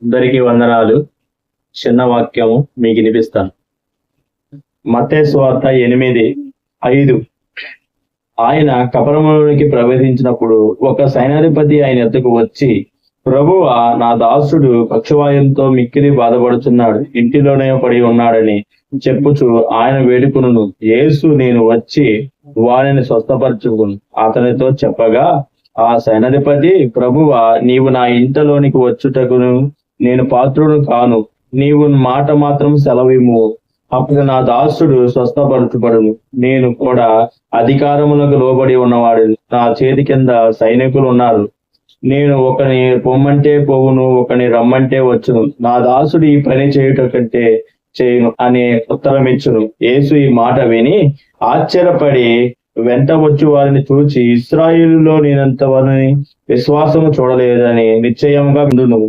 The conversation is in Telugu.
అందరికీ వందనాలు. చిన్న వాక్యము మీకు వినిపిస్తాను. మత్తయి సువార్త 8:5. ఆయన కపరములోనికి ప్రవేశించినప్పుడు ఒక సైన్యాధిపతి ఆయన ఎద్దకు వచ్చి, ప్రభువా, నా దాసుడు పక్షవాయువుతో మిక్కిలి బాధపడుచున్నాడు, ఇంటిలోనే పడి ఉన్నాడని చెప్పుచు ఆయన వేడుకొనును. యేసు, నేను వచ్చి వారిని స్వస్థపరచుకును అతనితో చెప్పగా, ఆ సైన్యాధిపతి, ప్రభువా, నీవు నా ఇంటిలోనికి వచ్చుటకును నేను పాత్రుడు కాను, నీవు మాట మాత్రం సెలవిమ్ము, అప్పుడు నా దాసుడు స్వస్థపరచబడును. నేను కూడా అధికారములకు లోబడి ఉన్నవాడు, నా చేతి కింద సైనికులు ఉన్నారు. నేను ఒకని పొమ్మంటే పోవును, ఒకని రమ్మంటే వచ్చును. నా దాసుడు ఈ పని చేయుట కంటే చేయను అని ఉత్తరం ఇచ్చును. యేసు ఈ మాట విని ఆశ్చర్యపడి వెంట వచ్చి వారిని చూచి, ఇశ్రాయేలులో నేనంత వారిని విశ్వాసము చూడలేదని నిశ్చయంగా విందును.